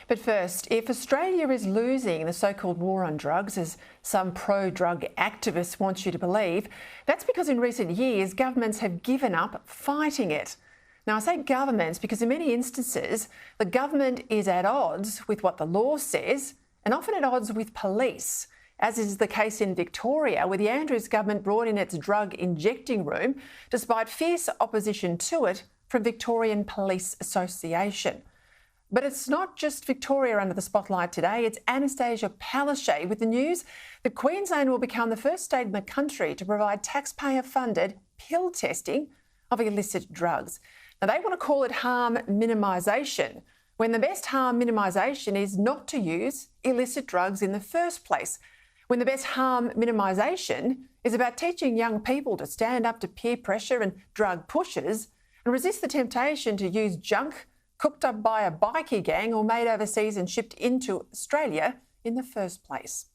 But first, if Australia is losing the so-called war on drugs, as some pro-drug activists want you to believe, that's because in recent years governments have given up fighting it. Now, I say governments because in many instances the government is at odds with what the law says and often at odds with police, as is the case in Victoria, where the Andrews government brought in its drug injecting room despite fierce opposition to it from Victorian Police Association. But it's not just Victoria under the spotlight today, it's Anastasia Palaszczuk with the news that Queensland will become the first state in the country to provide taxpayer-funded pill testing of illicit drugs. Now, they want to call it harm minimisation, when the best harm minimisation is not to use illicit drugs in the first place, when the best harm minimisation is about teaching young people to stand up to peer pressure and drug pushers and resist the temptation to use junk cooked up by a bikie gang or made overseas and shipped into Australia in the first place.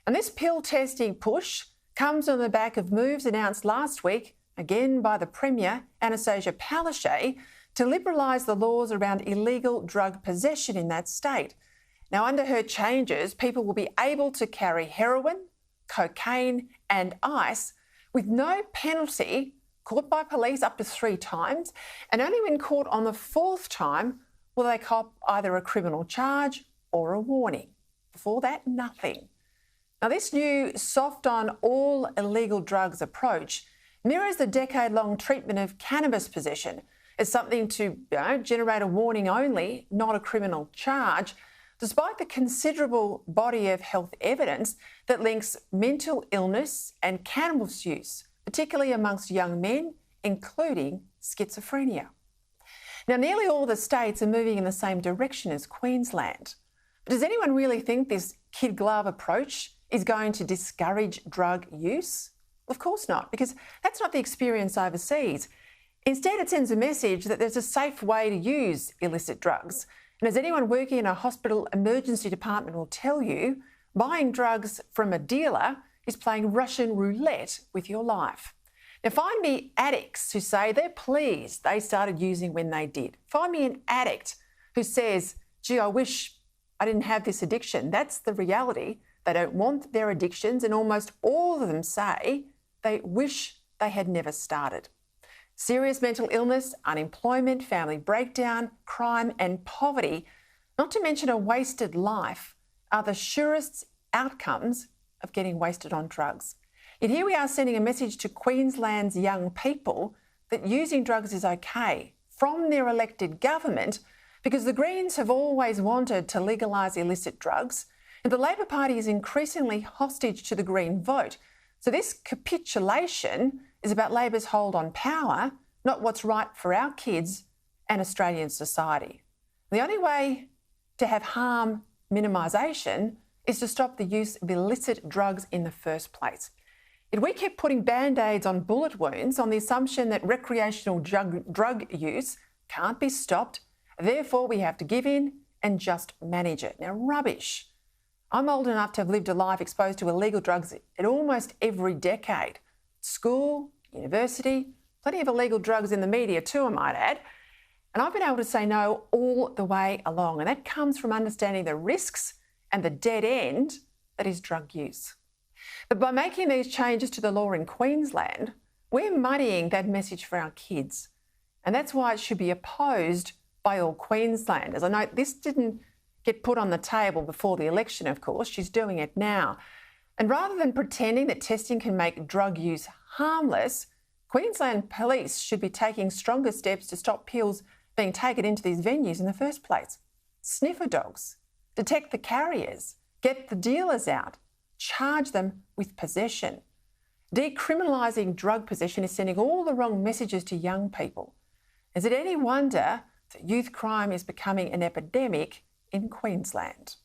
And this pill testing push comes on the back of moves announced last week, again by the Premier, Anastasia Palaszczuk, to liberalise the laws around illegal drug possession in that state. Now, under her changes, people will be able to carry heroin, cocaine and ice with no penalty, caught by police up to 3 times, and only when caught on the 4th time will they cop either a criminal charge or a warning. Before that, nothing. Now, this new soft on all illegal drugs approach mirrors the decade-long treatment of cannabis possession as something to generate a warning only, not a criminal charge, despite the considerable body of health evidence that links mental illness and cannabis use, particularly amongst young men, including schizophrenia. Now, nearly all the states are moving in the same direction as Queensland. But does anyone really think this kid glove approach is going to discourage drug use? Of course not, because that's not the experience overseas. Instead, it sends a message that there's a safe way to use illicit drugs. And as anyone working in a hospital emergency department will tell you, buying drugs from a dealer is playing Russian roulette with your life. Now, find me addicts who say they're pleased they started using when they did. Find me an addict who says, gee, I wish I didn't have this addiction. That's the reality. They don't want their addictions, and almost all of them say they wish they had never started. Serious mental illness, unemployment, family breakdown, crime and poverty, not to mention a wasted life, are the surest outcomes of getting wasted on drugs. Yet here we are sending a message to Queensland's young people that using drugs is okay from their elected government, because the Greens have always wanted to legalise illicit drugs and the Labor Party is increasingly hostage to the Green vote. So this capitulation is about Labor's hold on power, not what's right for our kids and Australian society. The only way to have harm minimisation is to stop the use of illicit drugs in the first place. If we keep putting band-aids on bullet wounds on the assumption that recreational drug use can't be stopped, therefore we have to give in and just manage it. Now, rubbish. I'm old enough to have lived a life exposed to illegal drugs at almost every decade. School, university, plenty of illegal drugs in the media too, I might add. And I've been able to say no all the way along. And that comes from understanding the risks and the dead end that is drug use. But by making these changes to the law in Queensland, we're muddying that message for our kids. And that's why it should be opposed by all Queenslanders. I know this didn't get put on the table before the election, of course. She's doing it now. And rather than pretending that testing can make drug use harmless, Queensland police should be taking stronger steps to stop pills being taken into these venues in the first place. Sniffer dogs, detect the carriers, get the dealers out, charge them with possession. Decriminalising drug possession is sending all the wrong messages to young people. Is it any wonder that youth crime is becoming an epidemic in Queensland?